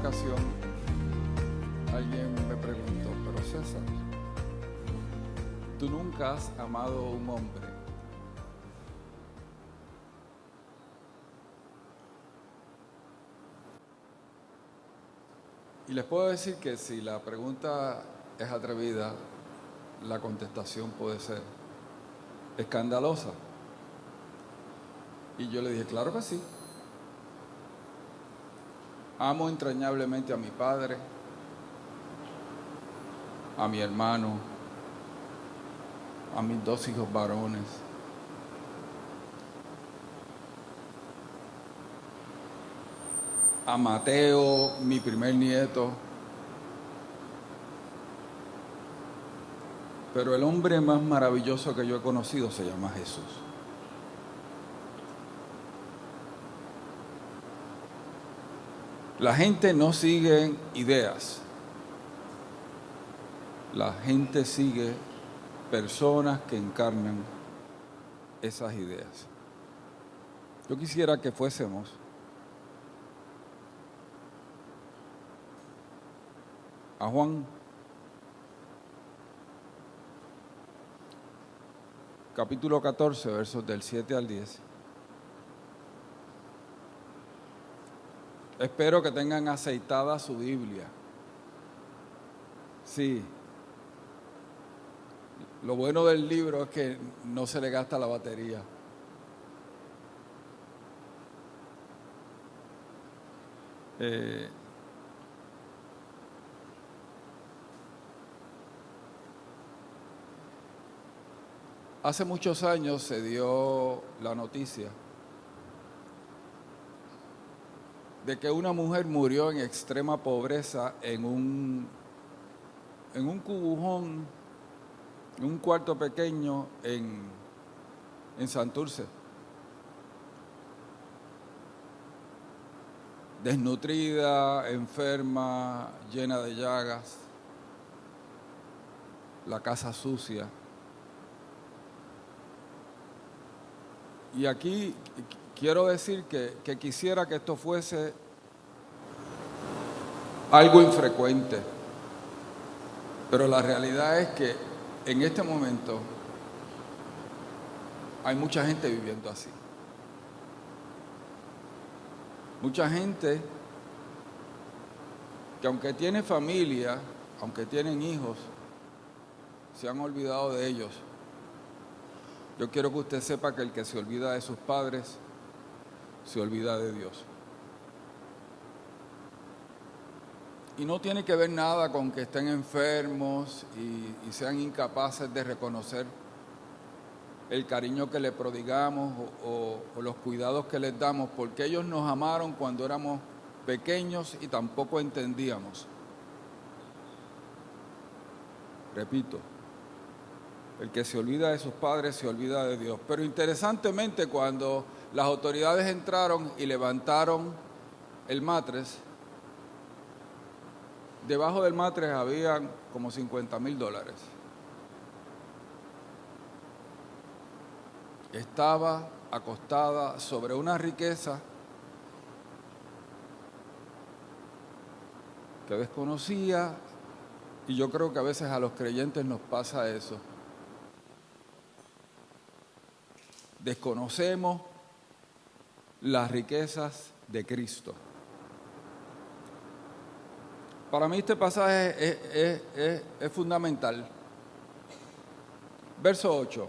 ocasión alguien me preguntó, pero César, tú nunca has amado a un hombre. Y les puedo decir que si la pregunta es atrevida, la contestación puede ser escandalosa. Y yo le dije, claro que sí. Amo entrañablemente a mi padre, a mi hermano, a mis 2 hijos varones. A Mateo, mi primer nieto. Pero el hombre más maravilloso que yo he conocido se llama Jesús. La gente no sigue ideas. La gente sigue personas que encarnan esas ideas. Yo quisiera que fuésemos a Juan, capítulo 14, versos del 7 al 10. Espero que tengan aceitada su Biblia. Sí. Lo bueno del libro es que no se le gasta la batería. Hace muchos años se dio la noticia de que una mujer murió en extrema pobreza en un cubujón, en un cuarto pequeño en Santurce. Desnutrida, enferma, llena de llagas, la casa sucia. Y aquí quiero decir que quisiera que esto fuese algo infrecuente, pero la realidad es que en este momento hay mucha gente viviendo así. Mucha gente que aunque tiene familia, aunque tienen hijos, se han olvidado de ellos. Yo quiero que usted sepa que el que se olvida de sus padres, se olvida de Dios. Y no tiene que ver nada con que estén enfermos y sean incapaces de reconocer el cariño que les prodigamos o los cuidados que les damos, porque ellos nos amaron cuando éramos pequeños y tampoco entendíamos. Repito, el que se olvida de sus padres se olvida de Dios. Pero interesantemente, cuando las autoridades entraron y levantaron el matres, debajo del matres habían como $50,000. Estaba acostada sobre una riqueza que desconocía, y yo creo que a veces a los creyentes nos pasa eso. Desconocemos las riquezas de Cristo. Para mí este pasaje es fundamental. Verso 8.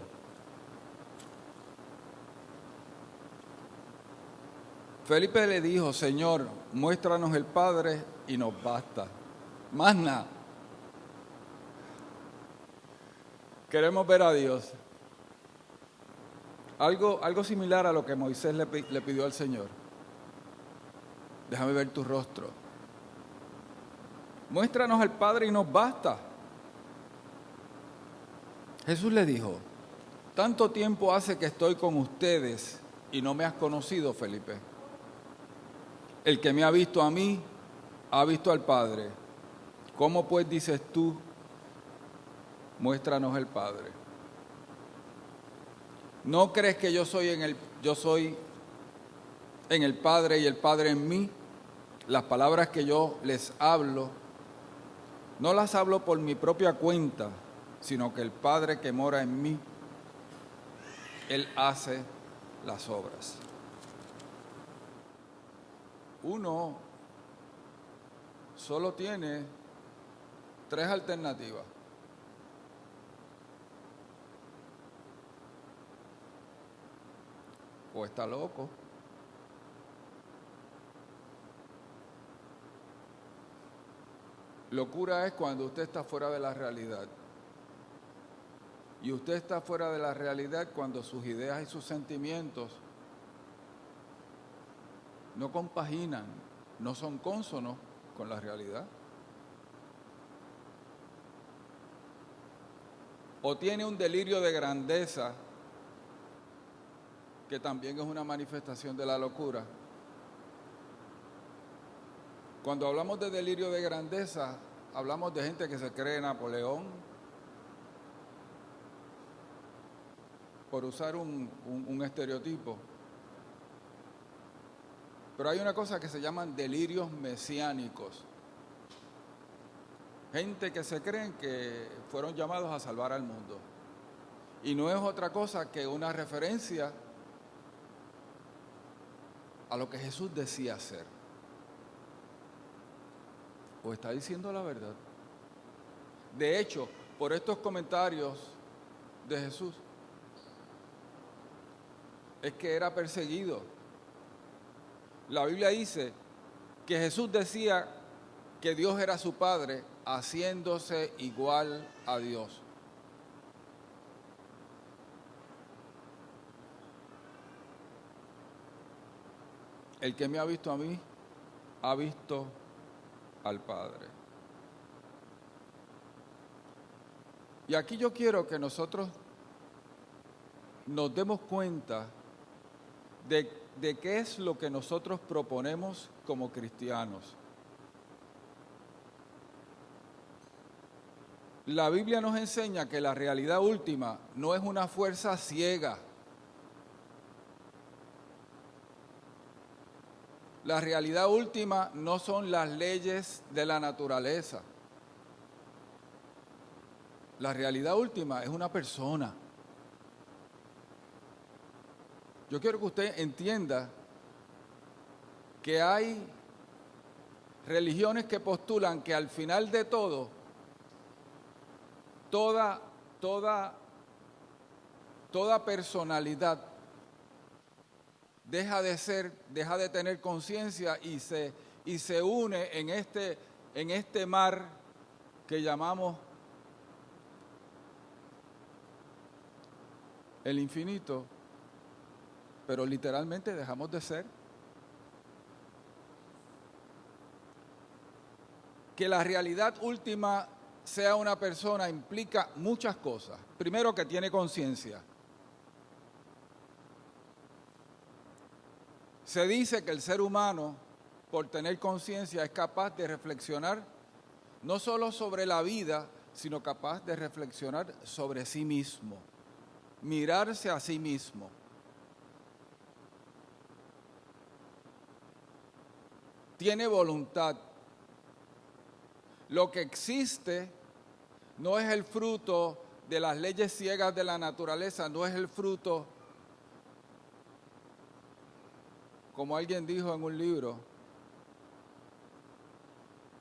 Felipe le dijo, Señor, muéstranos el Padre y nos basta. Más nada. Queremos ver a Dios. Algo similar a lo que Moisés le pidió al Señor. Déjame ver tu rostro. Muéstranos al Padre y nos basta. Jesús le dijo, tanto tiempo hace que estoy con ustedes y no me has conocido, Felipe. El que me ha visto a mí, ha visto al Padre. ¿Cómo pues dices tú, muéstranos el Padre? ¿No crees que yo soy en el Padre y el Padre en mí? Las palabras que yo les hablo, no las hablo por mi propia cuenta, sino que el Padre que mora en mí, Él hace las obras. Uno solo tiene 3 alternativas. O está loco, locura es cuando usted está fuera de la realidad. Y usted está fuera de la realidad cuando sus ideas y sus sentimientos no compaginan, no son cónsonos con la realidad. O tiene un delirio de grandeza, que también es una manifestación de la locura. Cuando hablamos de delirio de grandeza, hablamos de gente que se cree Napoleón, por usar un estereotipo. Pero hay una cosa que se llaman delirios mesiánicos. Gente que se creen que fueron llamados a salvar al mundo. Y no es otra cosa que una referencia a lo que Jesús decía hacer. ¿O está diciendo la verdad? De hecho, por estos comentarios de Jesús, es que era perseguido. La Biblia dice que Jesús decía que Dios era su Padre, haciéndose igual a Dios. El que me ha visto a mí, ha visto al Padre. Y aquí yo quiero que nosotros nos demos cuenta de qué es lo que nosotros proponemos como cristianos. La Biblia nos enseña que la realidad última no es una fuerza ciega. La realidad última no son las leyes de la naturaleza. La realidad última es una persona. Yo quiero que usted entienda que hay religiones que postulan que al final de todo, toda personalidad deja de tener conciencia y se une en este mar que llamamos el infinito, pero literalmente dejamos de ser. Que la realidad última sea una persona implica muchas cosas. Primero, que tiene conciencia. Se dice que el ser humano, por tener conciencia, es capaz de reflexionar no solo sobre la vida, sino capaz de reflexionar sobre sí mismo, mirarse a sí mismo. Tiene voluntad. Lo que existe no es el fruto de las leyes ciegas de la naturaleza, no es el fruto, como alguien dijo en un libro,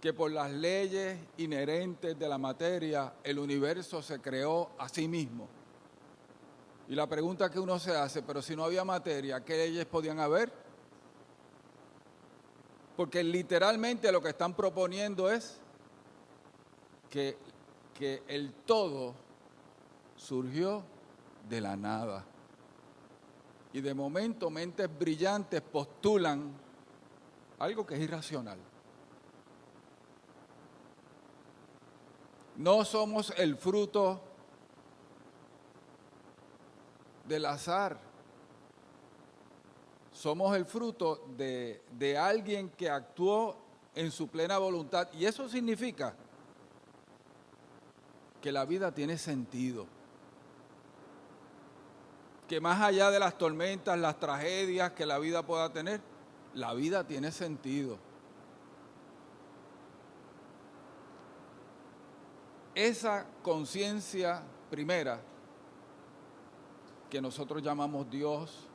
que por las leyes inherentes de la materia el universo se creó a sí mismo. Y la pregunta que uno se hace, pero si no había materia, ¿qué leyes podían haber? Porque literalmente lo que están proponiendo es que el todo surgió de la nada. Y de momento mentes brillantes postulan algo que es irracional. No somos el fruto del azar. Somos el fruto de alguien que actuó en su plena voluntad. Y eso significa que la vida tiene sentido. Que más allá de las tormentas, las tragedias que la vida pueda tener, la vida tiene sentido. esa conciencia primera, que nosotros llamamos Dios,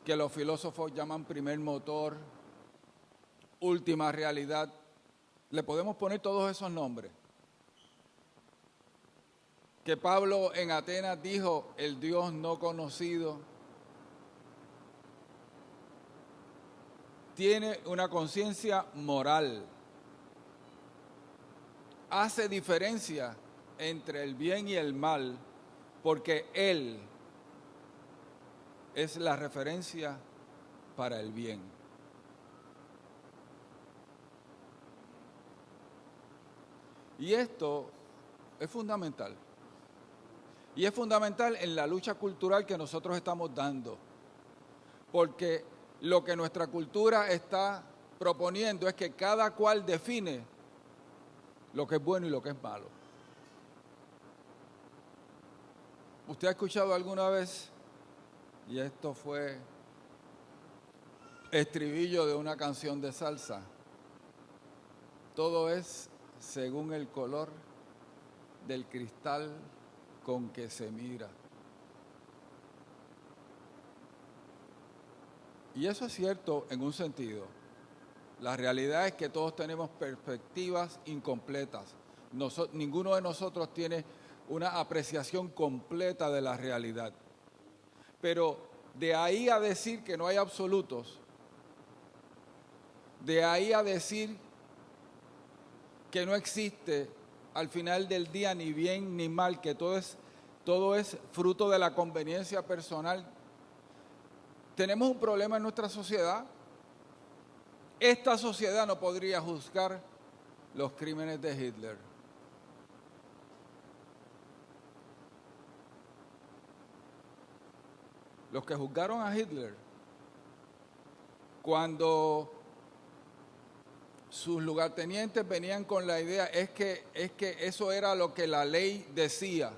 que los filósofos llaman primer motor, última realidad, le podemos poner todos esos nombres. Que Pablo en Atenas dijo, el Dios no conocido, tiene una conciencia moral. Hace diferencia entre el bien y el mal, porque Él es la referencia para el bien. Y esto es fundamental. Y es fundamental en la lucha cultural que nosotros estamos dando. Porque lo que nuestra cultura está proponiendo es que cada cual define lo que es bueno y lo que es malo. ¿Usted ha escuchado alguna vez, y esto fue estribillo de una canción de salsa, todo es según el color del cristal con que se mira? Y eso es cierto en un sentido. La realidad es que todos tenemos perspectivas incompletas. Ninguno de nosotros tiene una apreciación completa de la realidad. Pero de ahí a decir que no hay absolutos, de ahí a decir que no existe al final del día ni bien ni mal, que todo es fruto de la conveniencia personal, tenemos un problema en nuestra sociedad. Esta sociedad no podría juzgar los crímenes de Hitler. Los que juzgaron a Hitler, cuando sus lugartenientes venían con la idea, es que eso era lo que la ley decía,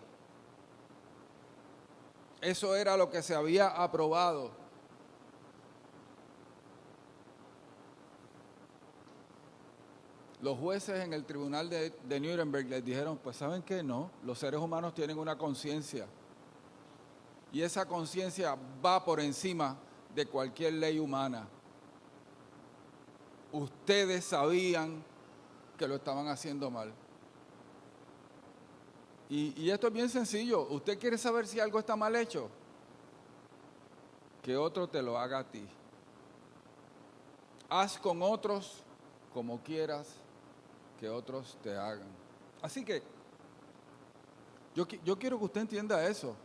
eso era lo que se había aprobado. Los jueces en el tribunal de Nuremberg les dijeron, pues ¿saben qué? No, los seres humanos tienen una conciencia y esa conciencia va por encima de cualquier ley humana. Ustedes sabían que lo estaban haciendo mal. Y esto es bien sencillo. ¿Usted quiere saber si algo está mal hecho? Que otro te lo haga a ti. Haz con otros como quieras que otros te hagan. Así que yo quiero que usted entienda eso.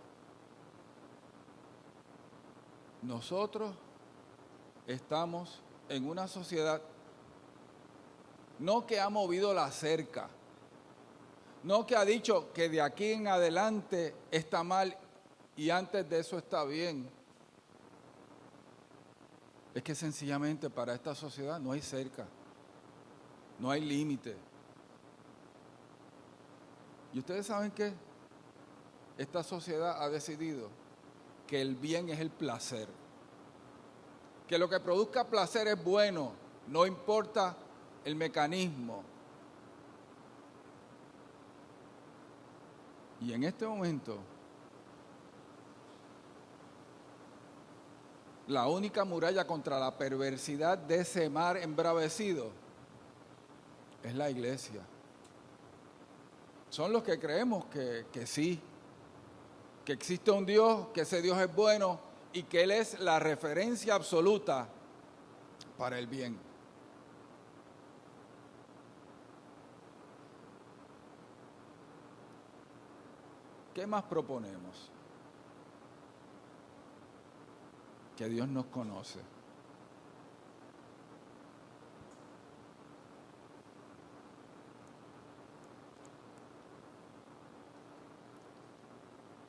Nosotros estamos en una sociedad no que ha movido la cerca, no que ha dicho que de aquí en adelante está mal y antes de eso está bien. Es que sencillamente para esta sociedad no hay cerca, no hay límite. ¿Y ustedes saben qué? Esta sociedad ha decidido que el bien es el placer. Que lo que produzca placer es bueno, no importa el mecanismo. Y en este momento, la única muralla contra la perversidad de ese mar embravecido es la iglesia. Son los que creemos que sí, que existe un Dios, que ese Dios es bueno y que Él es la referencia absoluta para el bien. ¿Qué más proponemos? Que Dios nos conoce.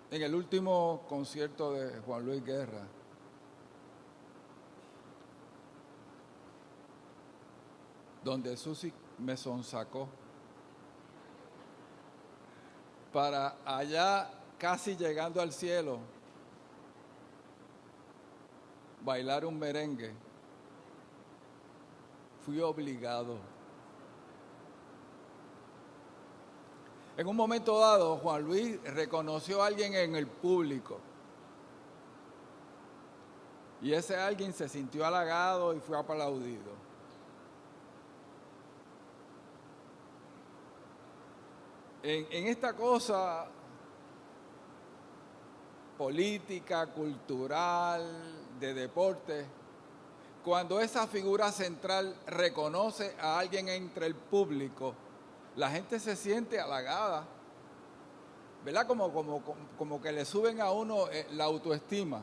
En el último concierto de Juan Luis Guerra, donde Susi me sonsacó, para allá casi llegando al cielo, bailar un merengue, fui obligado. En un momento dado, Juan Luis reconoció a alguien en el público. Y ese alguien se sintió halagado y fue aplaudido. En esta cosa política, cultural, de deporte, cuando esa figura central reconoce a alguien entre el público, la gente se siente halagada, ¿verdad? Como que le suben a uno la autoestima.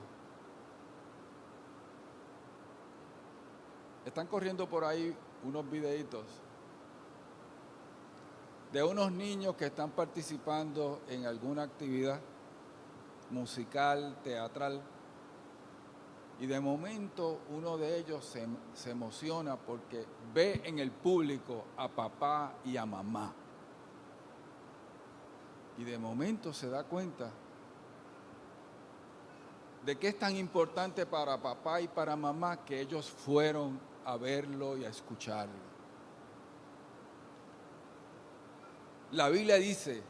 Están corriendo por ahí unos videitos de unos niños que están participando en alguna actividad musical, teatral, y de momento uno de ellos se emociona porque ve en el público a papá y a mamá. Y de momento se da cuenta de que es tan importante para papá y para mamá que ellos fueron a verlo y a escucharlo. La Biblia dice,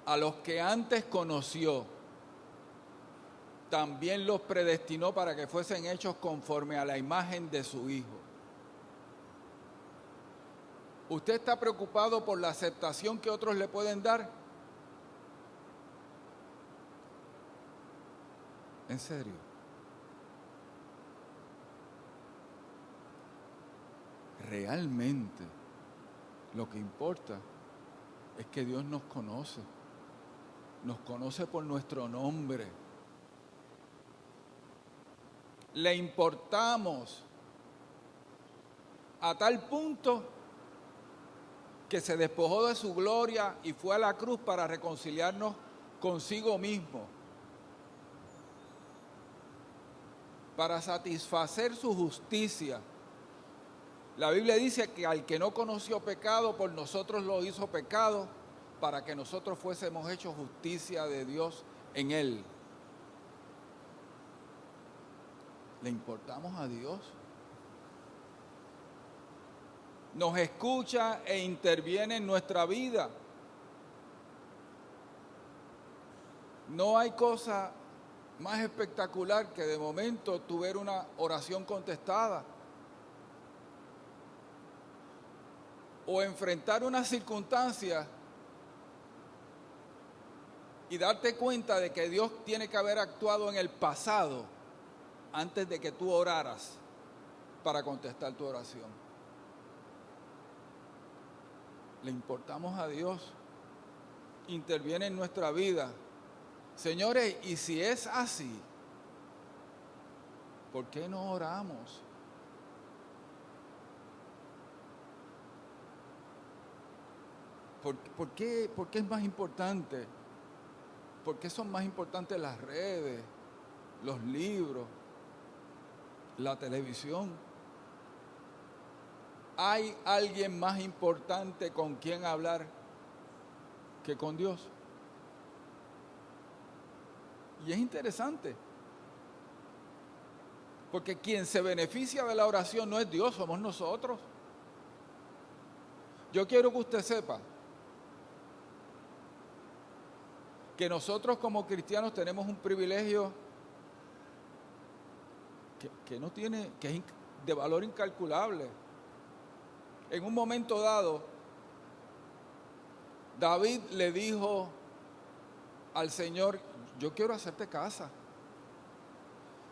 a los que antes conoció, también los predestinó para que fuesen hechos conforme a la imagen de su Hijo. ¿Usted está preocupado por la aceptación que otros le pueden dar? ¿En serio? Realmente lo que importa es que Dios nos conoce por nuestro nombre. Le importamos a tal punto que se despojó de su gloria y fue a la cruz para reconciliarnos consigo mismo, para satisfacer su justicia. La Biblia dice que al que no conoció pecado, por nosotros lo hizo pecado, para que nosotros fuésemos hechos justicia de Dios en él. ¿Le importamos a Dios? Nos escucha e interviene en nuestra vida. No hay cosa más espectacular que de momento tú ver una oración contestada o enfrentar una circunstancia y darte cuenta de que Dios tiene que haber actuado en el pasado antes de que tú oraras para contestar tu oración. Le importamos a Dios, interviene en nuestra vida. Señores, y si es así, ¿por qué no oramos? ¿Por qué es más importante? ¿Por qué son más importantes las redes, los libros, la televisión? ¿Hay alguien más importante con quien hablar que con Dios? Y es interesante, porque quien se beneficia de la oración no es Dios, somos nosotros. Yo quiero que usted sepa que nosotros como cristianos tenemos un privilegio que es de valor incalculable. En un momento dado, David le dijo al Señor, yo quiero hacerte casa.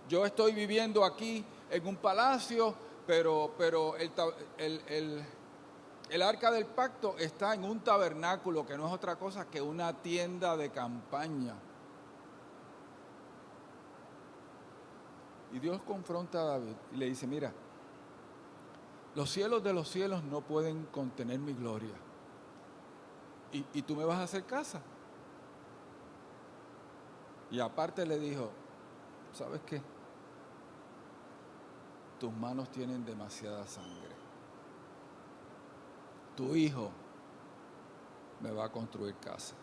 Yo estoy viviendo aquí en un palacio, pero el arca del pacto está en un tabernáculo, que no es otra cosa que una tienda de campaña. Y Dios confronta a David y le dice, mira, los cielos de los cielos no pueden contener mi gloria. Y tú me vas a hacer casa. Y aparte le dijo, ¿sabes qué? Tus manos tienen demasiada sangre. Tu hijo me va a construir casa.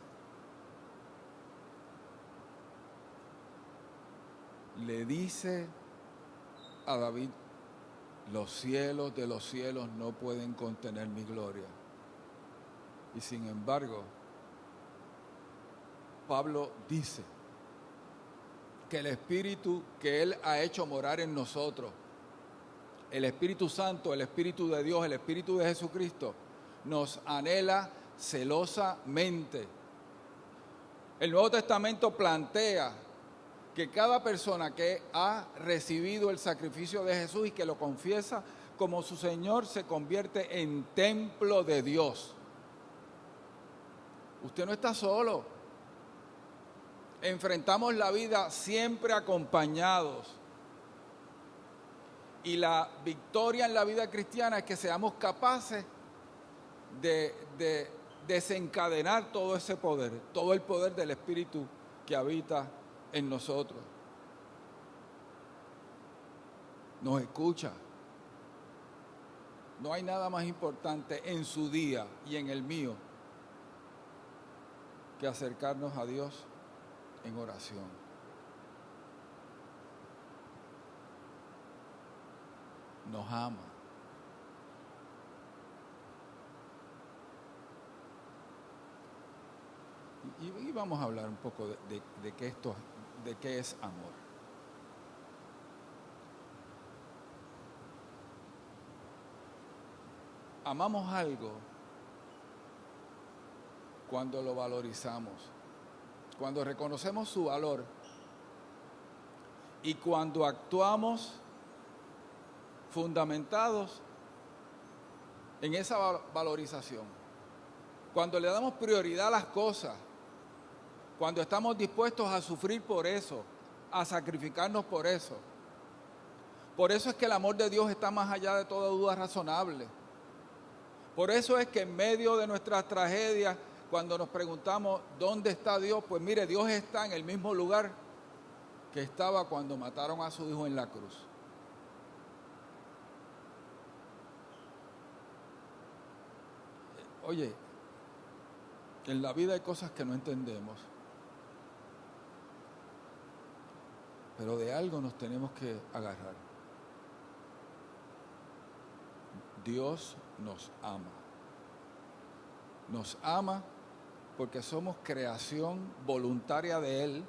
Le dice a David, los cielos de los cielos no pueden contener mi gloria. Y sin embargo, Pablo dice que el Espíritu que Él ha hecho morar en nosotros, el Espíritu Santo, el Espíritu de Dios, el Espíritu de Jesucristo, nos anhela celosamente. El Nuevo Testamento plantea que cada persona que ha recibido el sacrificio de Jesús y que lo confiesa como su Señor se convierte en templo de Dios. Usted no está solo. Enfrentamos la vida siempre acompañados. Y la victoria en la vida cristiana es que seamos capaces de desencadenar todo ese poder, todo el poder del Espíritu que habita en nosotros. Nos escucha. No hay nada más importante en su día y en el mío que acercarnos a Dios en oración. Nos ama. Y vamos a hablar un poco de qué es amor. Amamos algo cuando lo valorizamos, cuando reconocemos su valor y cuando actuamos fundamentados en esa valorización. Cuando le damos prioridad a las cosas, cuando estamos dispuestos a sufrir por eso, a sacrificarnos por eso. Por eso es que el amor de Dios está más allá de toda duda razonable. Por eso es que en medio de nuestras tragedias, cuando nos preguntamos ¿dónde está Dios? Pues mire, Dios está en el mismo lugar que estaba cuando mataron a su hijo en la cruz. Oye, en la vida hay cosas que no entendemos, pero de algo nos tenemos que agarrar. Dios nos ama. Nos ama porque somos creación voluntaria de Él.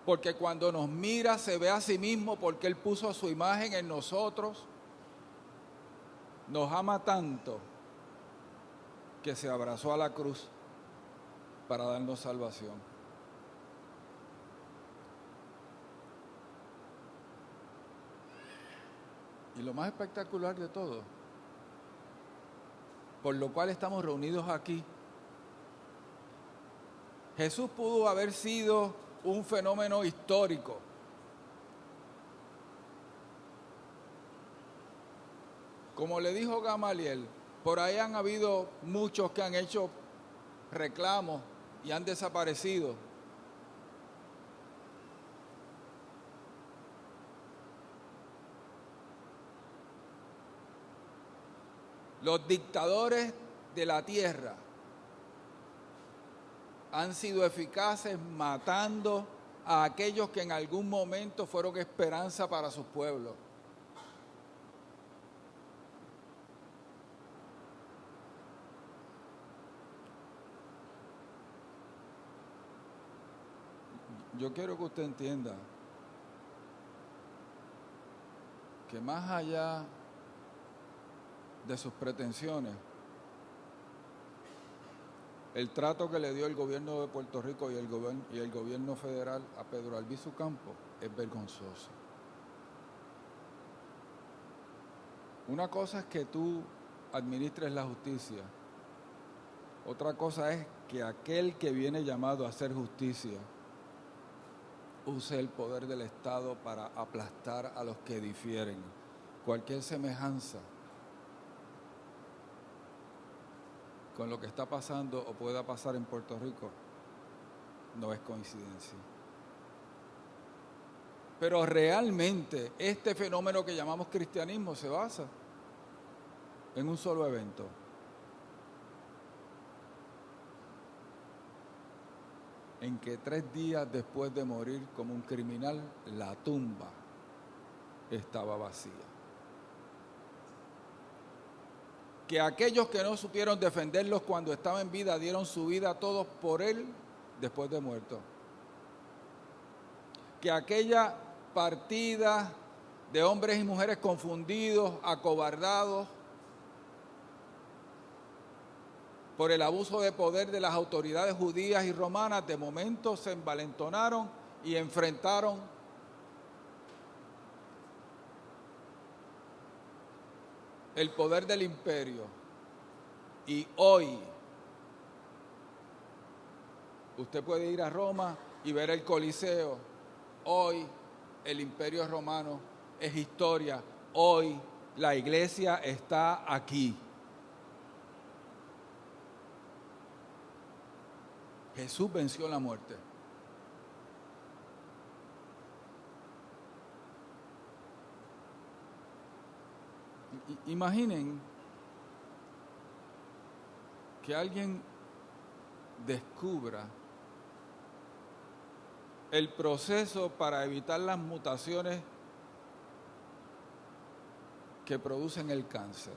Porque cuando nos mira se ve a sí mismo porque Él puso su imagen en nosotros. Nos ama tanto que se abrazó a la cruz para darnos salvación. Y lo más espectacular de todo, por lo cual estamos reunidos aquí, Jesús pudo haber sido un fenómeno histórico. Como le dijo Gamaliel, por ahí han habido muchos que han hecho reclamos y han desaparecido. Los dictadores de la tierra han sido eficaces matando a aquellos que en algún momento fueron esperanza para sus pueblos. Yo quiero que usted entienda que más allá de sus pretensiones, el trato que le dio el gobierno de Puerto Rico y el gobierno federal a Pedro Albizu Campos es vergonzoso. Una cosa es que tú administres la justicia, otra cosa es que aquel que viene llamado a hacer justicia use el poder del Estado para aplastar a los que difieren. Cualquier semejanza con lo que está pasando o pueda pasar en Puerto Rico no es coincidencia. Pero realmente este fenómeno que llamamos cristianismo se basa en un solo evento. En que 3 días después de morir como un criminal, la tumba estaba vacía. que aquellos que no supieron defenderlos cuando estaba en vida dieron su vida a todos por él después de muerto. Que aquella partida de hombres y mujeres confundidos, acobardados por el abuso de poder de las autoridades judías y romanas, de momento se envalentonaron y enfrentaron el poder del imperio. Y hoy usted puede ir a Roma y ver el Coliseo. Hoy el imperio romano es historia. Hoy la iglesia está aquí. Jesús venció la muerte. Imaginen que alguien descubra el proceso para evitar las mutaciones que producen el cáncer.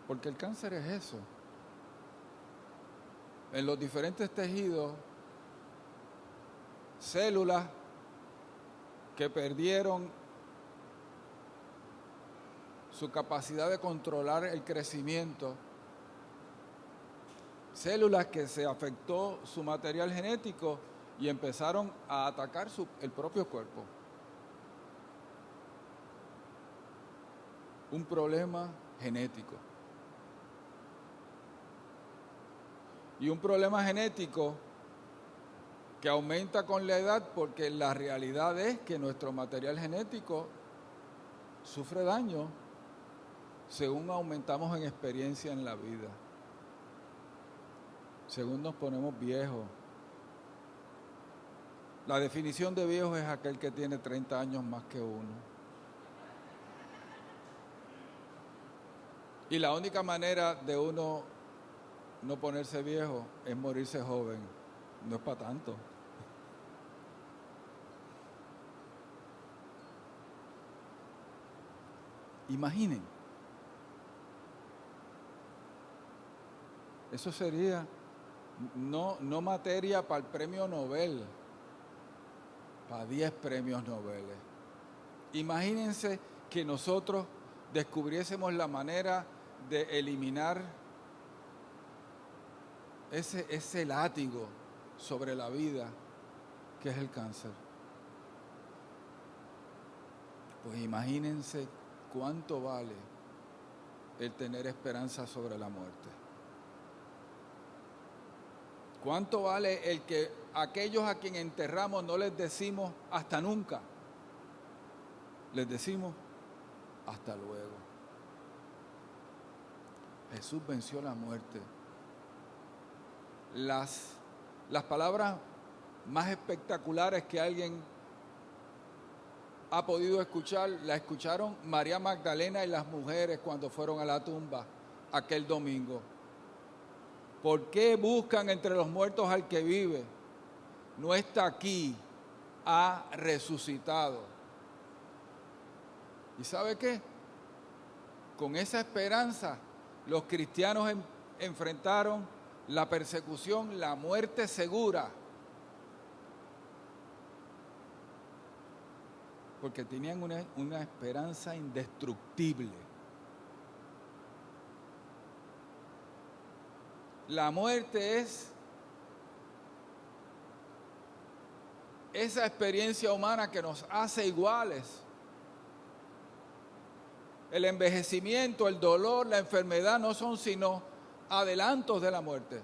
Porque el cáncer es eso. En los diferentes tejidos, células que perdieron su capacidad de controlar el crecimiento, células que se afectó su material genético y empezaron a atacar el propio cuerpo. Un problema genético. Y un problema genético que aumenta con la edad, porque la realidad es que nuestro material genético sufre daño según aumentamos en experiencia en la vida, según nos ponemos viejos. La definición de viejo es aquel que tiene 30 años más que uno. Y la única manera de uno no ponerse viejo es morirse joven. No es para tanto. Imaginen. Eso sería no materia para el premio Nobel, para 10 premios Nobel. Imagínense que nosotros descubriésemos la manera de eliminar ese látigo sobre la vida que es el cáncer. Pues imagínense cuánto vale el tener esperanza sobre la muerte. ¿Cuánto vale el que aquellos a quien enterramos no les decimos hasta nunca? Les decimos hasta luego. Jesús venció la muerte. Las palabras más espectaculares que alguien ha podido escuchar, la escucharon María Magdalena y las mujeres cuando fueron a la tumba aquel domingo. ¿Por qué buscan entre los muertos al que vive? No está aquí, ha resucitado. ¿Y sabe qué? Con esa esperanza, los cristianos enfrentaron la persecución, la muerte segura, porque tenían una esperanza indestructible. La muerte es esa experiencia humana que nos hace iguales. El envejecimiento, el dolor, la enfermedad no son sino adelantos de la muerte.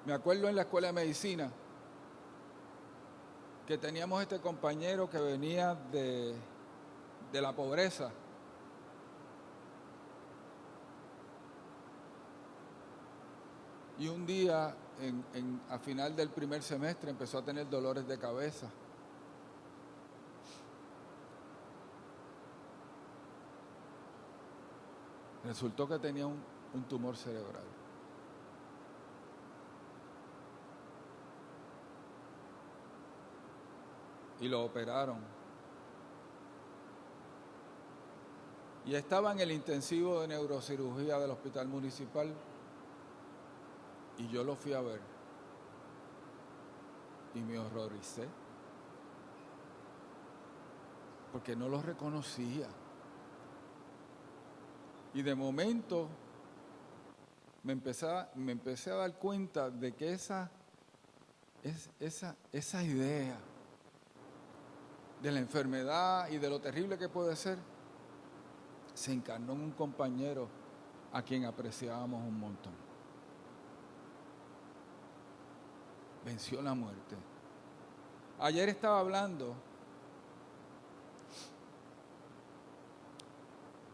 Me acuerdo en la escuela de medicina que teníamos este compañero que venía de la pobreza. Y un día, a final del primer semestre, empezó a tener dolores de cabeza. Resultó que tenía un tumor cerebral. y lo operaron. Y estaba en el intensivo de neurocirugía del hospital municipal y yo lo fui a ver y me horroricé porque no lo reconocía. Y de momento me empecé a dar cuenta de que esa idea de la enfermedad y de lo terrible que puede ser se encarnó en un compañero a quien apreciábamos un montón. Venció la muerte. Ayer estaba hablando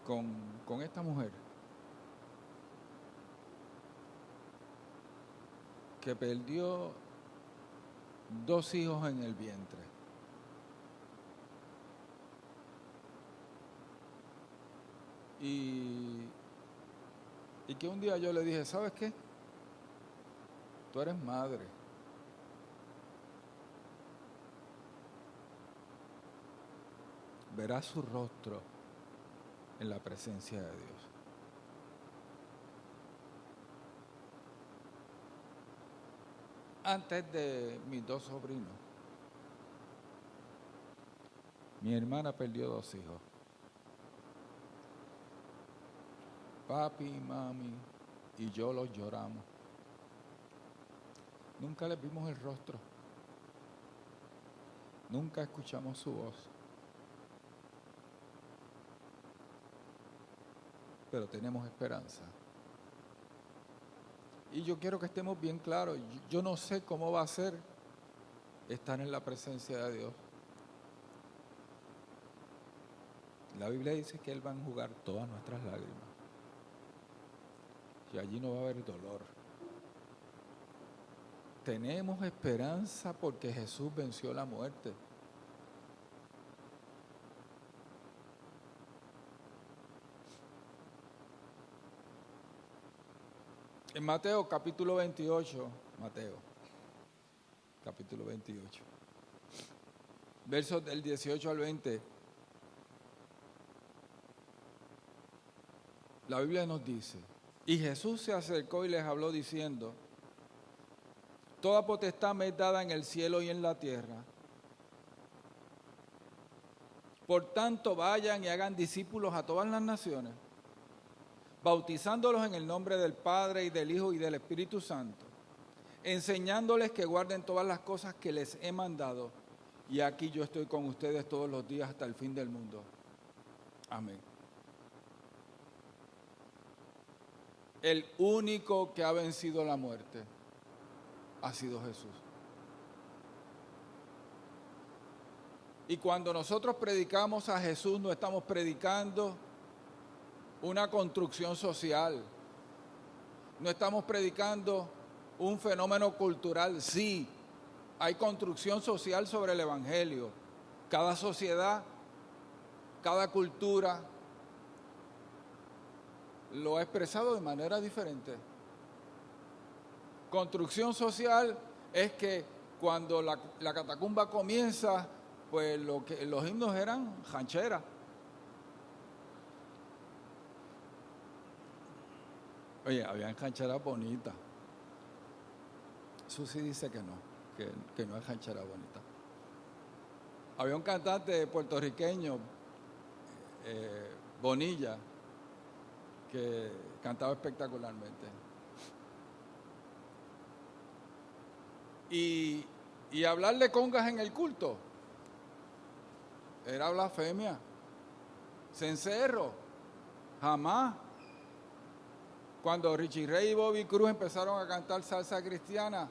con esta mujer que perdió 2 hijos en el vientre. Y que un día yo le dije, ¿sabes qué? Tú eres madre. Verás su rostro en la presencia de Dios. Antes de mis 2 sobrinos, mi hermana perdió 2 hijos. Papi, mami y yo los lloramos. Nunca les vimos el rostro. Nunca escuchamos su voz. Pero tenemos esperanza. Y yo quiero que estemos bien claros. Yo no sé cómo va a ser estar en la presencia de Dios. La Biblia dice que Él va a enjugar todas nuestras lágrimas. Y allí no va a haber dolor. Tenemos esperanza porque Jesús venció la muerte. En Mateo capítulo 28, capítulo 28, versos del 18 al 20, la Biblia nos dice, y Jesús se acercó y les habló diciendo, toda potestad me es dada en el cielo y en la tierra. Por tanto, vayan y hagan discípulos a todas las naciones, bautizándolos en el nombre del Padre y del Hijo y del Espíritu Santo, enseñándoles que guarden todas las cosas que les he mandado. Y aquí yo estoy con ustedes todos los días hasta el fin del mundo. Amén. El único que ha vencido la muerte ha sido Jesús. Y cuando nosotros predicamos a Jesús, no estamos predicando una construcción social. No estamos predicando un fenómeno cultural. Sí, hay construcción social sobre el Evangelio. Cada sociedad, cada cultura lo ha expresado de manera diferente. Construcción social es que cuando la catacumba comienza, pues los himnos eran rancheras. Oye, habían rancheras bonitas. Susi dice que no, que no es ranchera bonita. Había un cantante puertorriqueño, Bonilla, que cantaba espectacularmente. Y hablar de congas en el culto era blasfemia. Cencerro, jamás. Cuando Richie Ray y Bobby Cruz empezaron a cantar salsa cristiana,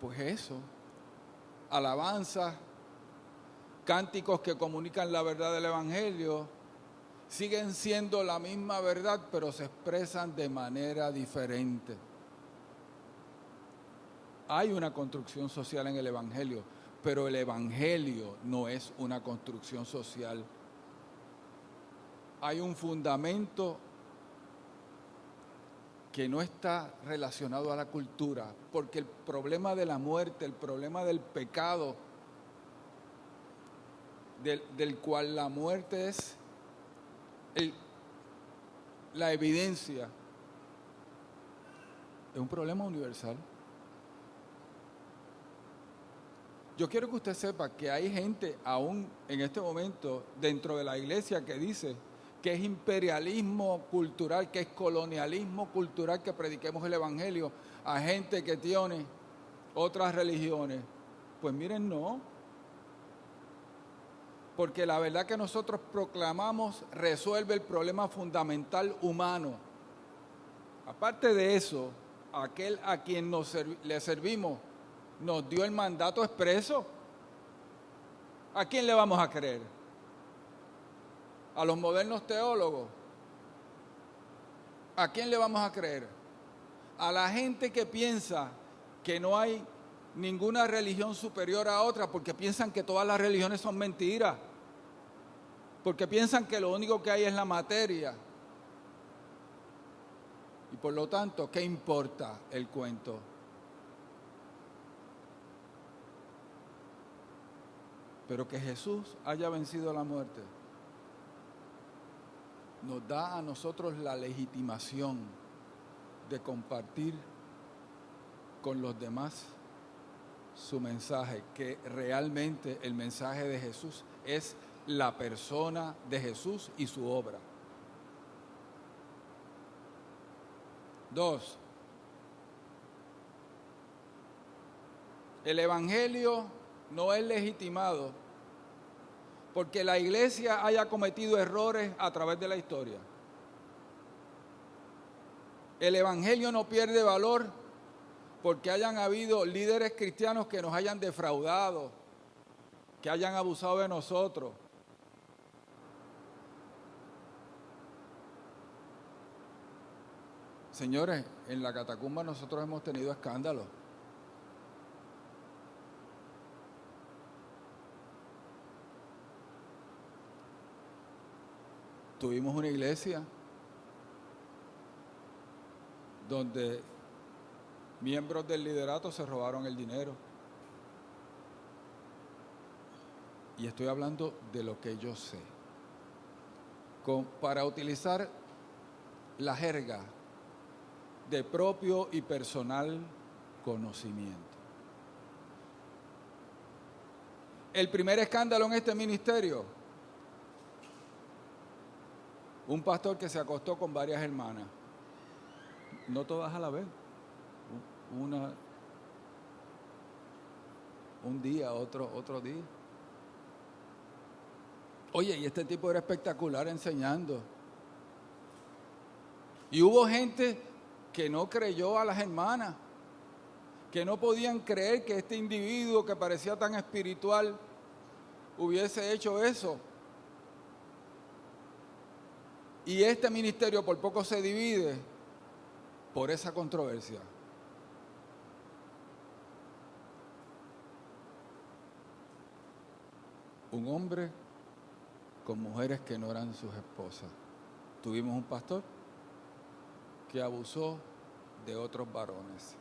pues eso, alabanzas, cánticos que comunican la verdad del Evangelio, siguen siendo la misma verdad, pero se expresan de manera diferente. Hay una construcción social en el Evangelio, pero el Evangelio no es una construcción social. Hay un fundamento que no está relacionado a la cultura, porque el problema de la muerte, el problema del pecado, del cual la muerte es la evidencia, es un problema universal. Yo quiero que usted sepa que hay gente aún en este momento dentro de la iglesia que dice que es imperialismo cultural, que es colonialismo cultural que prediquemos el evangelio a gente que tiene otras religiones. Pues miren, no. Porque la verdad que nosotros proclamamos resuelve el problema fundamental humano. Aparte de eso, aquel a quien le servimos nos dio el mandato expreso. ¿A quién le vamos a creer? ¿A los modernos teólogos? ¿A quién le vamos a creer? A la gente que piensa que no hay ninguna religión superior a otra, porque piensan que todas las religiones son mentiras, porque piensan que lo único que hay es la materia. Y por lo tanto, ¿qué importa el cuento? Pero que Jesús haya vencido la muerte nos da a nosotros la legitimación de compartir con los demás su mensaje, que realmente el mensaje de Jesús es la persona de Jesús y su obra. 2. El evangelio no es legitimado porque la iglesia haya cometido errores a través de la historia. El evangelio no pierde valor porque hayan habido líderes cristianos que nos hayan defraudado, que hayan abusado de nosotros. Señores, en la catacumba nosotros hemos tenido escándalos. Tuvimos una iglesia donde miembros del liderato se robaron el dinero. Y estoy hablando de lo que yo sé. Para utilizar la jerga de propio y personal conocimiento. El primer escándalo en este ministerio, un pastor que se acostó con varias hermanas, no todas a la vez, un día, otro día. Oye, y este tipo era espectacular enseñando. Y hubo gente que no creyó a las hermanas, que no podían creer que este individuo que parecía tan espiritual hubiese hecho eso. Y este ministerio por poco se divide por esa controversia. Un hombre con mujeres que no eran sus esposas. Tuvimos un pastor que abusó de otros varones.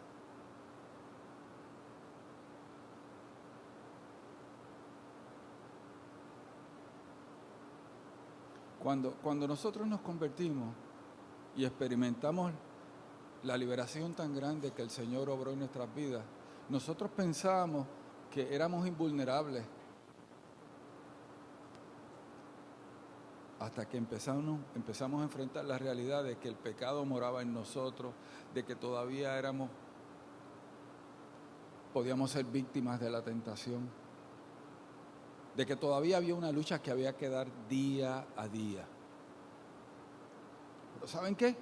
Cuando nosotros nos convertimos y experimentamos la liberación tan grande que el Señor obró en nuestras vidas, nosotros pensábamos que éramos invulnerables. Hasta que empezamos a enfrentar la realidad de que el pecado moraba en nosotros, de que todavía podíamos ser víctimas de la tentación, de que todavía había una lucha que había que dar día a día. Pero ¿saben qué?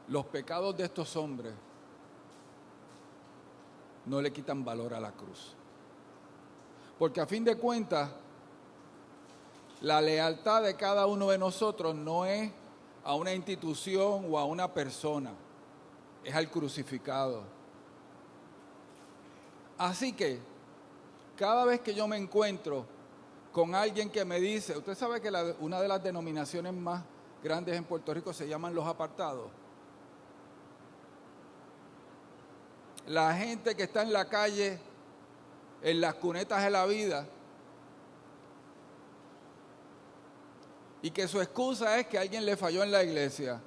Los pecados de estos hombres no le quitan valor a la cruz. Porque a fin de cuentas, la lealtad de cada uno de nosotros no es a una institución o a una persona, es al crucificado. Así que, cada vez que yo me encuentro con alguien que me dice, usted sabe que una de las denominaciones más grandes en Puerto Rico se llaman los apartados. La gente que está en la calle, en las cunetas de la vida, y que su excusa es que alguien le falló en la iglesia.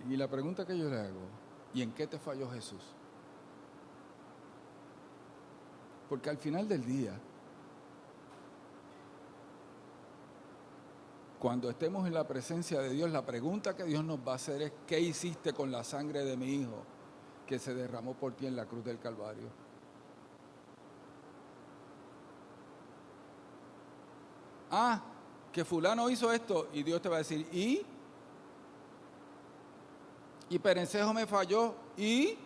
Y la pregunta que yo le hago, ¿y en qué te falló Jesús? Porque al final del día, cuando estemos en la presencia de Dios, la pregunta que Dios nos va a hacer es, ¿qué hiciste con la sangre de mi hijo que se derramó por ti en la cruz del Calvario? Ah, que fulano hizo esto, y Dios te va a decir, ¿y Perencejo me falló, ¿y?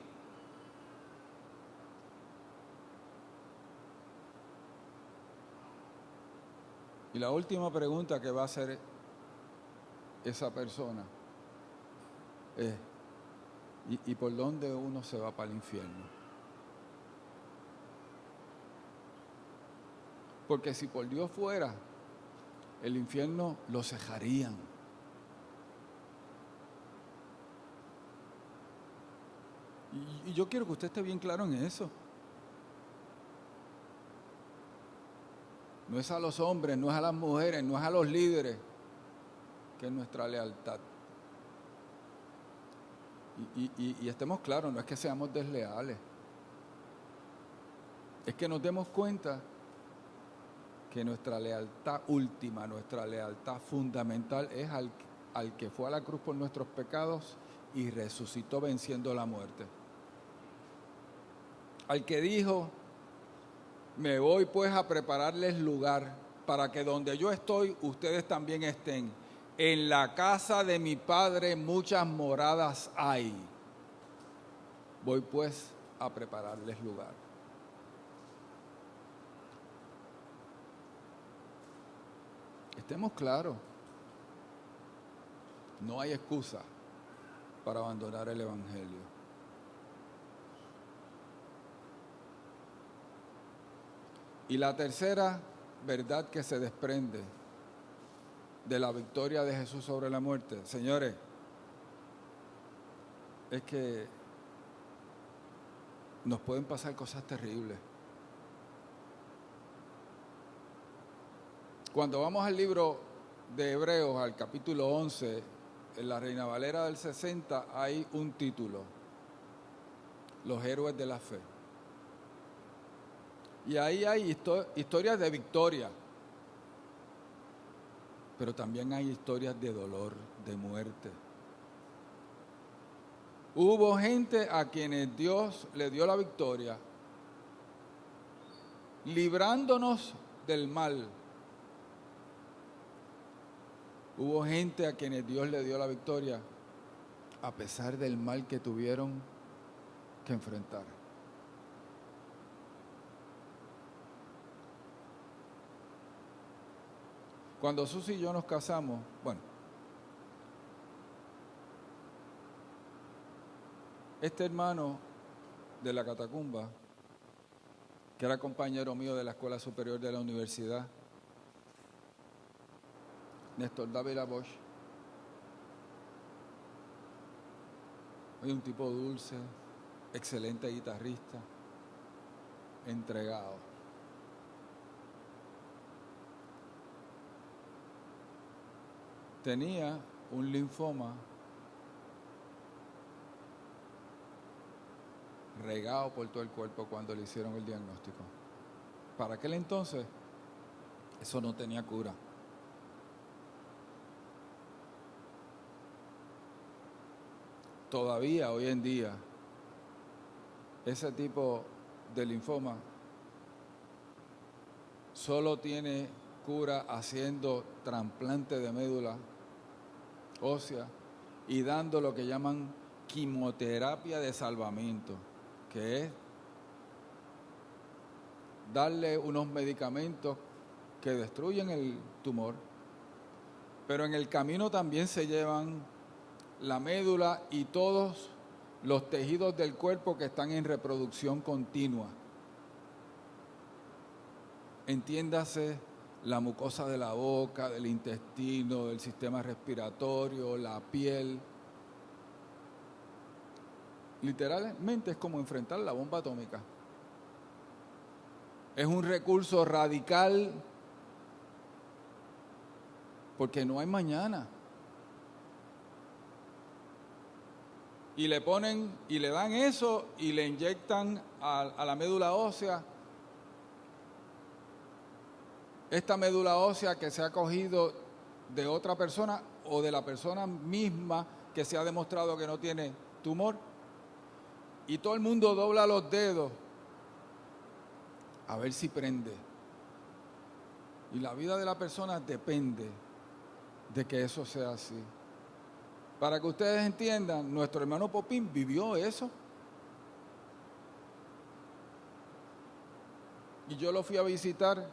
Y la última pregunta que va a hacer esa persona es, ¿y por dónde uno se va para el infierno? Porque si por Dios fuera, el infierno lo cejarían. Y yo quiero que usted esté bien claro en eso. No es a los hombres, no es a las mujeres, no es a los líderes, que es nuestra lealtad. Y estemos claros, no es que seamos desleales. Es que nos demos cuenta que nuestra lealtad última, nuestra lealtad fundamental es al que fue a la cruz por nuestros pecados y resucitó venciendo la muerte. Al que dijo, me voy pues a prepararles lugar para que donde yo estoy, ustedes también estén. En la casa de mi Padre muchas moradas hay. Voy pues a prepararles lugar. Estemos claros, no hay excusa para abandonar el Evangelio. Y la tercera verdad que se desprende de la victoria de Jesús sobre la muerte, señores, es que nos pueden pasar cosas terribles. Cuando vamos al libro de Hebreos, al capítulo 11, en la Reina Valera del 60, hay un título, Los héroes de la fe. Y ahí hay historias de victoria, pero también hay historias de dolor, de muerte. Hubo gente a quienes Dios le dio la victoria, librándonos del mal. Hubo gente a quienes Dios le dio la victoria, a pesar del mal que tuvieron que enfrentar. Cuando Susi y yo nos casamos, este hermano de la Catacumba, que era compañero mío de la Escuela Superior de la Universidad, Néstor Dávila Bosch, un tipo dulce, excelente guitarrista, entregado. Tenía un linfoma regado por todo el cuerpo cuando le hicieron el diagnóstico. Para aquel entonces, eso no tenía cura. Todavía, hoy en día, ese tipo de linfoma solo tiene cura haciendo trasplante de médula ósea y dando lo que llaman quimioterapia de salvamiento, que es darle unos medicamentos que destruyen el tumor, pero en el camino también se llevan la médula y todos los tejidos del cuerpo que están en reproducción continua. entiéndase la mucosa de la boca, del intestino, del sistema respiratorio, la piel. Literalmente es como enfrentar la bomba atómica. Es un recurso radical porque no hay mañana. Y le ponen y le dan eso y le inyectan a la médula ósea. Esta médula ósea que se ha cogido de otra persona o de la persona misma que se ha demostrado que no tiene tumor. Y todo el mundo dobla los dedos a ver si prende. Y la vida de la persona depende de que eso sea así. Para que ustedes entiendan, nuestro hermano Popín vivió eso. Y yo lo fui a visitar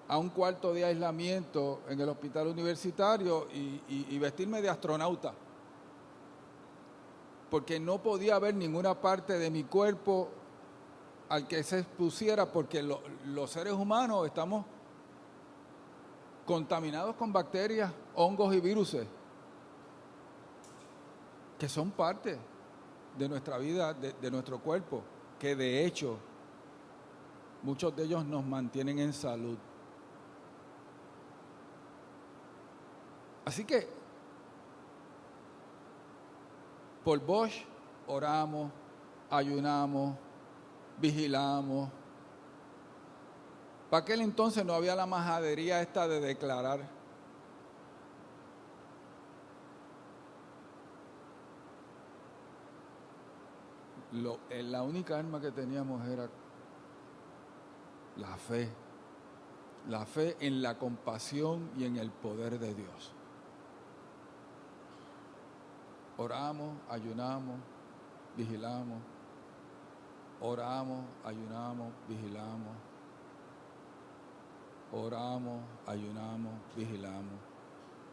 a un cuarto de aislamiento en el hospital universitario y vestirme de astronauta. Porque no podía haber ninguna parte de mi cuerpo al que se expusiera, porque los seres humanos estamos contaminados con bacterias, hongos y virus que son parte de nuestra vida, de nuestro cuerpo, que de hecho muchos de ellos nos mantienen en salud. Así que por Bosch oramos, ayunamos, vigilamos. Para aquel entonces no había la majadería esta de declarar. La única arma que teníamos era la fe. La fe en la compasión y en el poder de Dios. Oramos, ayunamos, vigilamos. Oramos, ayunamos, vigilamos. Oramos, ayunamos, vigilamos.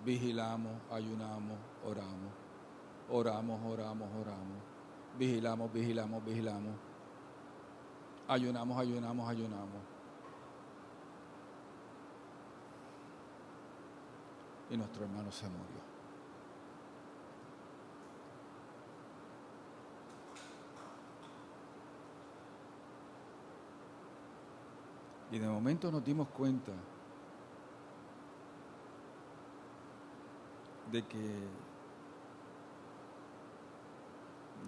Vigilamos, ayunamos, oramos. Oramos, oramos, oramos. Vigilamos, vigilamos, vigilamos. Ayunamos, ayunamos, ayunamos. Y nuestro hermano se murió. Y de momento nos dimos cuenta de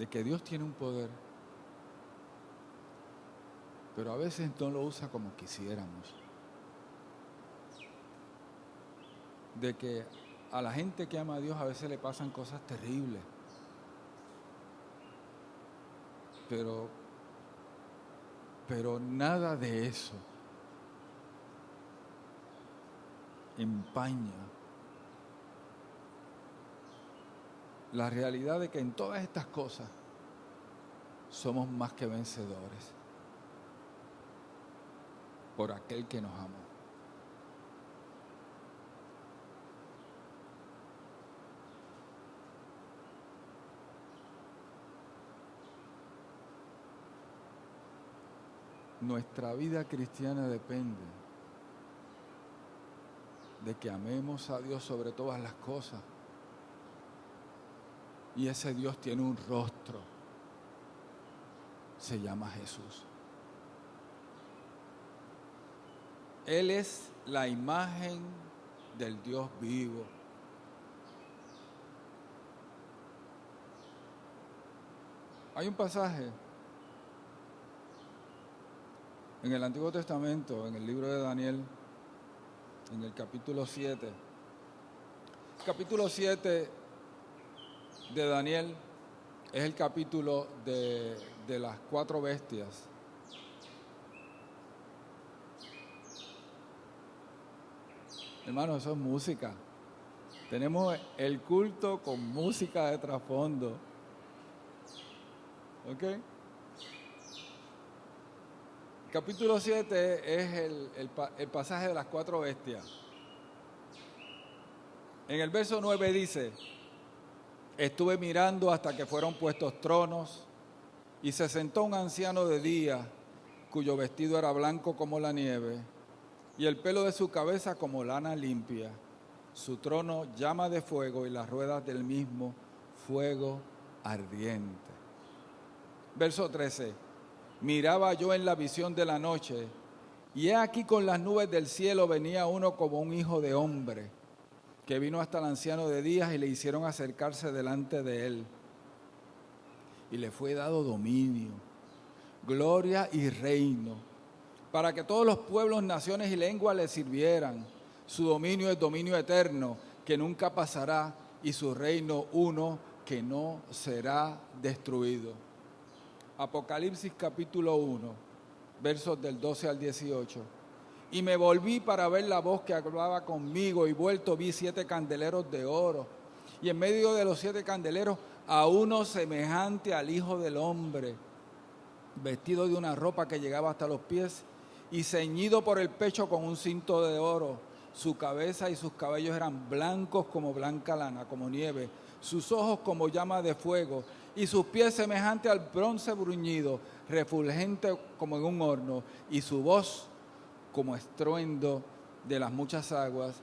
que Dios tiene un poder, pero a veces no lo usa como quisiéramos. De que a la gente que ama a Dios a veces le pasan cosas terribles, pero nada de eso empaña la realidad de que en todas estas cosas somos más que vencedores por aquel que nos amó. Nuestra vida cristiana depende de que amemos a Dios sobre todas las cosas. Y ese Dios tiene un rostro. Se llama Jesús. Él es la imagen del Dios vivo. Hay un pasaje en el Antiguo Testamento, en el libro de Daniel, en el capítulo 7. Capítulo 7 de Daniel es el capítulo de las 4 bestias. Hermanos, eso es música. Tenemos el culto con música de trasfondo. ¿Ok? Capítulo 7 es el pasaje de las 4 bestias. En el verso 9 dice: estuve mirando hasta que fueron puestos tronos y se sentó un anciano de día cuyo vestido era blanco como la nieve, y el pelo de su cabeza como lana limpia. Su trono llama de fuego y las ruedas del mismo fuego ardiente. Verso 13. Miraba yo en la visión de la noche, y he aquí con las nubes del cielo venía uno como un hijo de hombre, que vino hasta el anciano de días y le hicieron acercarse delante de él. Y le fue dado dominio, gloria y reino, para que todos los pueblos, naciones y lenguas le sirvieran. Su dominio es dominio eterno, que nunca pasará, y su reino uno que no será destruido. Apocalipsis capítulo 1, versos del 12 al 18. Y me volví para ver la voz que hablaba conmigo, y vuelto vi 7 candeleros de oro, y en medio de los 7 candeleros a uno semejante al Hijo del Hombre, vestido de una ropa que llegaba hasta los pies, y ceñido por el pecho con un cinto de oro. Su cabeza y sus cabellos eran blancos como blanca lana, como nieve, sus ojos como llama de fuego, y sus pies semejantes al bronce bruñido, refulgente como en un horno, y su voz como estruendo de las muchas aguas.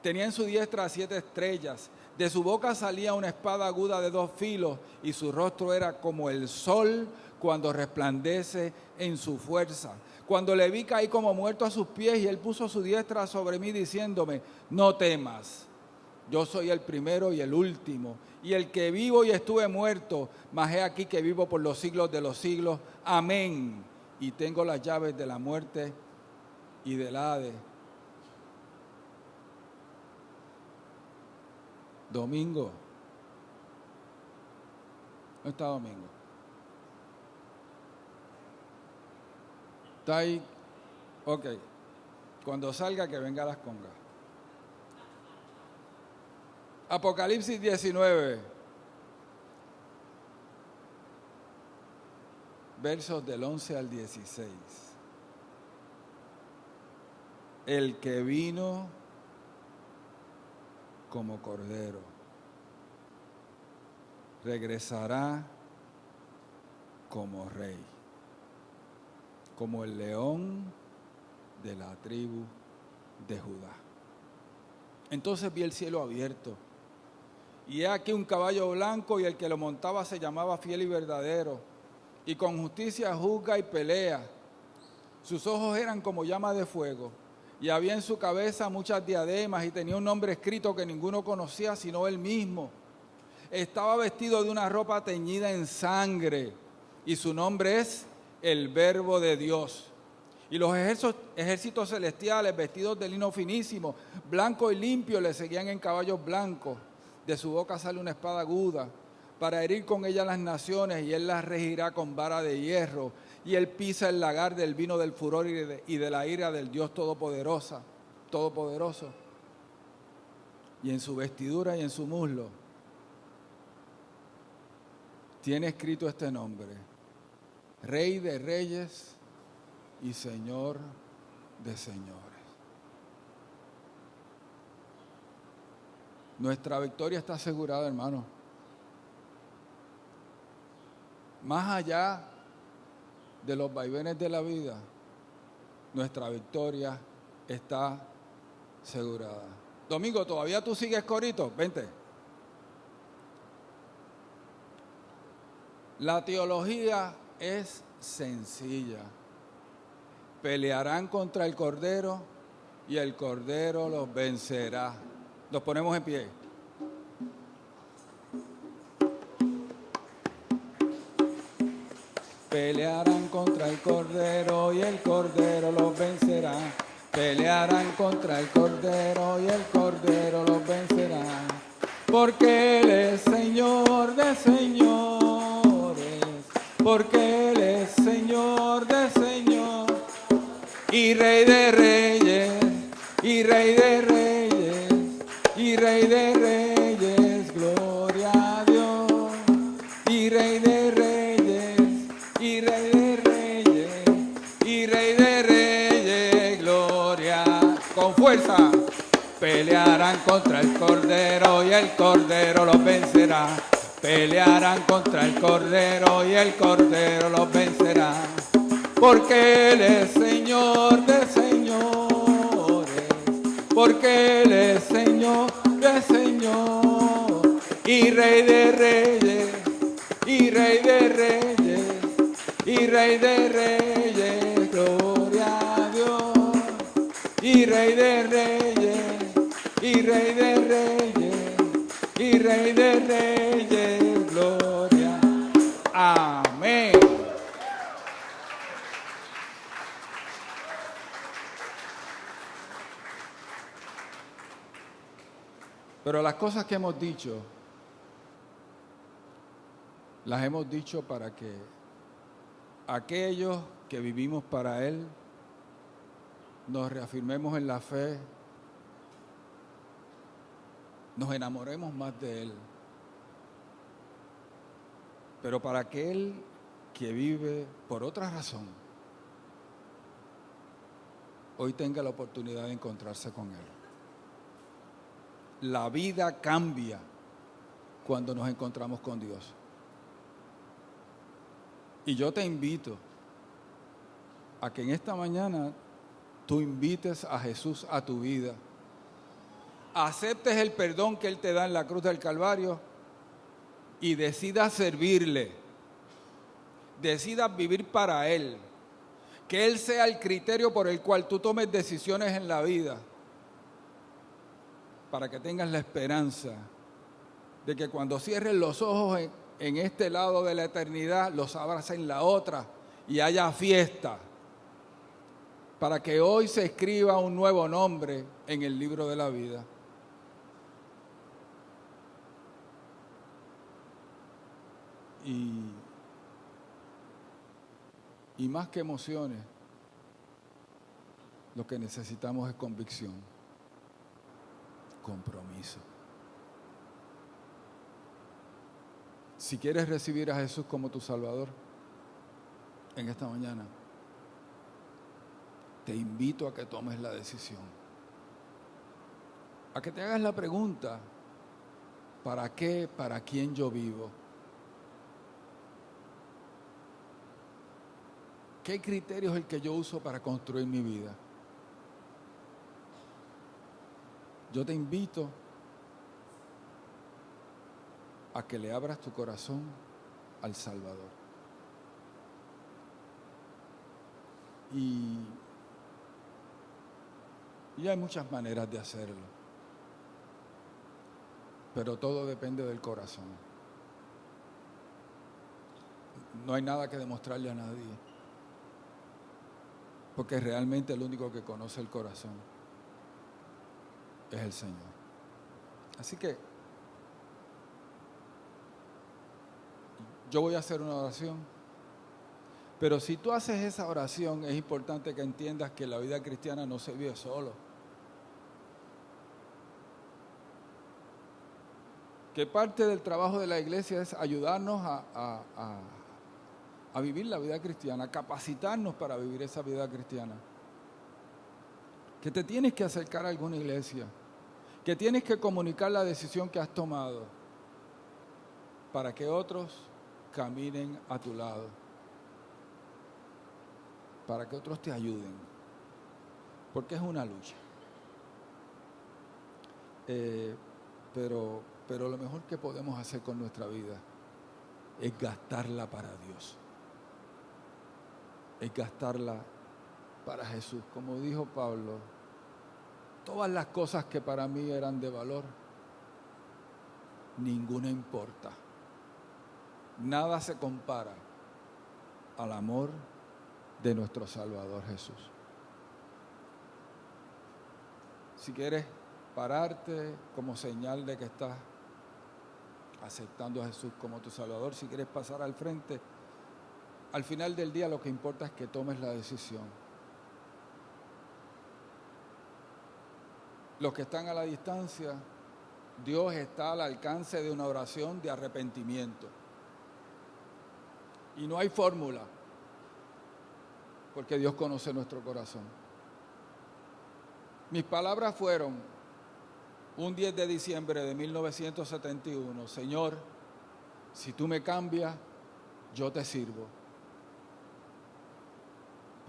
Tenía en su diestra 7 estrellas, de su boca salía una espada aguda de 2 filos, y su rostro era como el sol cuando resplandece en su fuerza. Cuando le vi, caí como muerto a sus pies, y él puso su diestra sobre mí diciéndome: no temas, yo soy el primero y el último, y el que vivo y estuve muerto, mas he aquí que vivo por los siglos de los siglos. Amén. Y tengo las llaves de la muerte y del Hades. Domingo. ¿Dónde está Domingo? ¿Está ahí? Ok. Cuando salga, que venga a las congas. Apocalipsis 19, versos del 11 al 16. El que vino como cordero regresará como rey, como el león de la tribu de Judá. Entonces vi el cielo abierto, y he aquí un caballo blanco, y el que lo montaba se llamaba Fiel y Verdadero, y con justicia juzga y pelea. Sus ojos eran como llama de fuego, y había en su cabeza muchas diademas, y tenía un nombre escrito que ninguno conocía sino él mismo. Estaba vestido de una ropa teñida en sangre, y su nombre es el Verbo de Dios. Y los ejércitos celestiales, vestidos de lino finísimo, blanco y limpio, le seguían en caballos blancos. De su boca sale una espada aguda, para herir con ella las naciones, y él las regirá con vara de hierro. Y él pisa el lagar del vino del furor y de la ira del Dios Todopoderoso. Y en su vestidura y en su muslo tiene escrito este nombre: Rey de Reyes y Señor de Señores. Nuestra victoria está asegurada, hermano. Más allá de los vaivenes de la vida, nuestra victoria está asegurada. Domingo, ¿todavía tú sigues corito? Vente. La teología es sencilla. Pelearán contra el Cordero y el Cordero los vencerá. Nos ponemos en pie. Pelearán contra el Cordero y el Cordero los vencerá. Pelearán contra el Cordero y el Cordero los vencerá. Porque Él es Señor de señores. Porque Él es Señor de señores. Y Rey de reyes. Y Rey de reyes. Y Rey de reyes. Gloria a Dios. Y Rey de reyes. Y Rey de reyes. Y Rey de reyes. Gloria. Con fuerza. Pelearán contra el Cordero y el Cordero los vencerá. Pelearán contra el Cordero y el Cordero los vencerá. porque Él es Señor de señores, porque Él es Señor de señores, y Rey de reyes, y Rey de reyes, y Rey de reyes, gloria a Dios, y Rey de reyes, y Rey de reyes, y Rey de reyes, gloria. Amén. Pero las cosas que hemos dicho, las hemos dicho para que aquellos que vivimos para Él nos reafirmemos en la fe, nos enamoremos más de Él. Pero para aquel que vive por otra razón, hoy tenga la oportunidad de encontrarse con Él. La vida cambia cuando nos encontramos con Dios. Y yo te invito a que en esta mañana tú invites a Jesús a tu vida, aceptes el perdón que Él te da en la cruz del Calvario y decidas servirle, decidas vivir para Él, que Él sea el criterio por el cual tú tomes decisiones en la vida, para que tengas la esperanza de que cuando cierres los ojos en este lado de la eternidad, los abras en la otra y haya fiesta, para que hoy se escriba un nuevo nombre en el libro de la vida. Y más que emociones, lo que necesitamos es convicción, compromiso. Si quieres recibir a Jesús como tu Salvador, en esta mañana, te invito a que tomes la decisión, a que te hagas la pregunta: ¿para qué, para quién yo vivo? ¿Qué criterio es el que yo uso para construir mi vida? Yo te invito a que le abras tu corazón al Salvador. Y hay muchas maneras de hacerlo, pero todo depende del corazón. No hay nada que demostrarle a nadie, porque realmente el único que conoce el corazón es el Señor. Así que yo voy a hacer una oración, pero si tú haces esa oración, es importante que entiendas que la vida cristiana no se vive solo. Que parte del trabajo de la iglesia es ayudarnos a vivir la vida cristiana, a capacitarnos para vivir esa vida cristiana. Que te tienes que acercar a alguna iglesia, que tienes que comunicar la decisión que has tomado para que otros caminen a tu lado, para que otros te ayuden, porque es una lucha. Pero lo mejor que podemos hacer con nuestra vida es gastarla para Dios, es gastarla para Jesús. Como dijo Pablo, todas las cosas que para mí eran de valor, ninguna importa. Nada se compara al amor de nuestro Salvador Jesús. Si quieres pararte como señal de que estás aceptando a Jesús como tu Salvador, si quieres pasar al frente, al final del día lo que importa es que tomes la decisión. Los que están a la distancia, Dios está al alcance de una oración de arrepentimiento. Y no hay fórmula, porque Dios conoce nuestro corazón. Mis palabras fueron, un 10 de diciembre de 1971, Señor, si tú me cambias, yo te sirvo.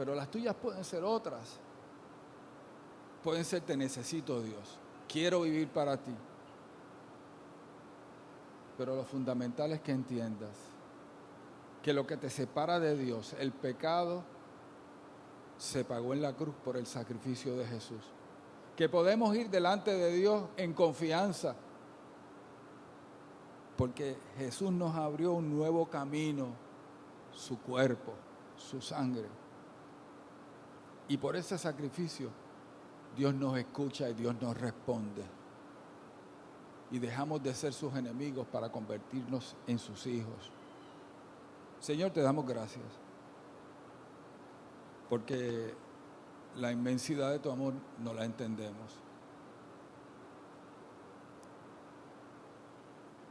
pero las tuyas pueden ser otras. Pueden ser: te necesito, Dios, quiero vivir para ti. Pero lo fundamental es que entiendas que lo que te separa de Dios, el pecado, se pagó en la cruz por el sacrificio de Jesús. Que podemos ir delante de Dios en confianza, porque Jesús nos abrió un nuevo camino, su cuerpo, su sangre. Y por ese sacrificio, Dios nos escucha y Dios nos responde. Y dejamos de ser sus enemigos para convertirnos en sus hijos. Señor, te damos gracias, porque la inmensidad de tu amor no la entendemos.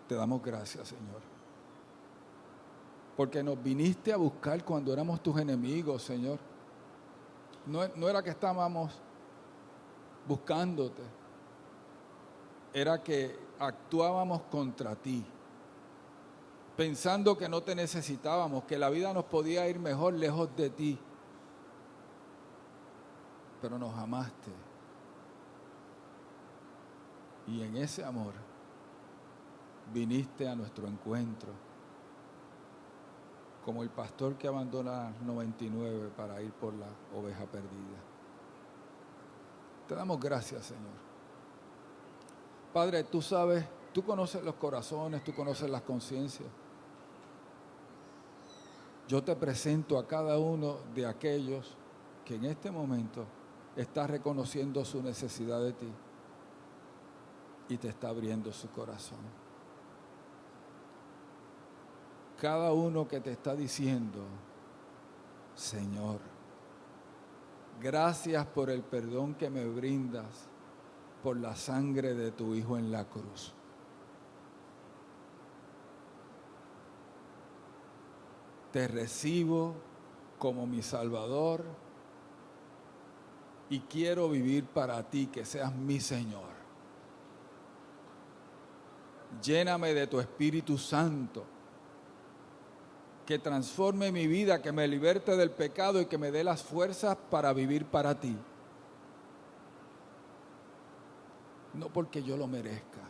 Te damos gracias, Señor, porque nos viniste a buscar cuando éramos tus enemigos, Señor. No era que estábamos buscándote, era que actuábamos contra ti, pensando que no te necesitábamos, que la vida nos podía ir mejor lejos de ti. Pero nos amaste. Y en ese amor viniste a nuestro encuentro, como el pastor que abandona 99 para ir por la oveja perdida. Te damos gracias, Señor. Padre, tú sabes, tú conoces los corazones, tú conoces las conciencias. Yo te presento a cada uno de aquellos que en este momento está reconociendo su necesidad de ti y te está abriendo su corazón. Cada uno que te está diciendo: Señor, gracias por el perdón que me brindas por la sangre de tu Hijo en la cruz. Te recibo como mi Salvador y quiero vivir para ti, que seas mi Señor. Lléname de tu Espíritu Santo, que transforme mi vida, que me liberte del pecado y que me dé las fuerzas para vivir para ti. No porque yo lo merezca,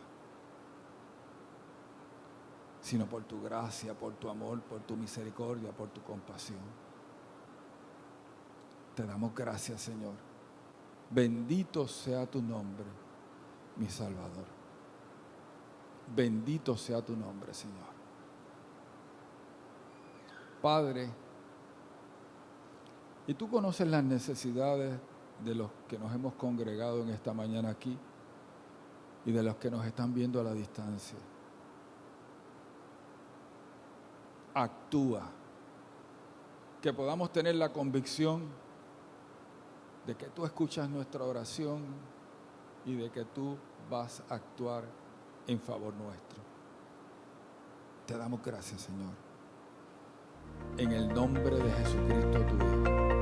sino por tu gracia, por tu amor, por tu misericordia, por tu compasión. Te damos gracias, Señor. Bendito sea tu nombre, mi Salvador. Bendito sea tu nombre, Señor. Padre, y tú conoces las necesidades de los que nos hemos congregado en esta mañana aquí y de los que nos están viendo a la distancia. Actúa, que podamos tener la convicción de que tú escuchas nuestra oración y de que tú vas a actuar en favor nuestro. Te damos gracias, Señor, en el nombre de Jesucristo tu Hijo.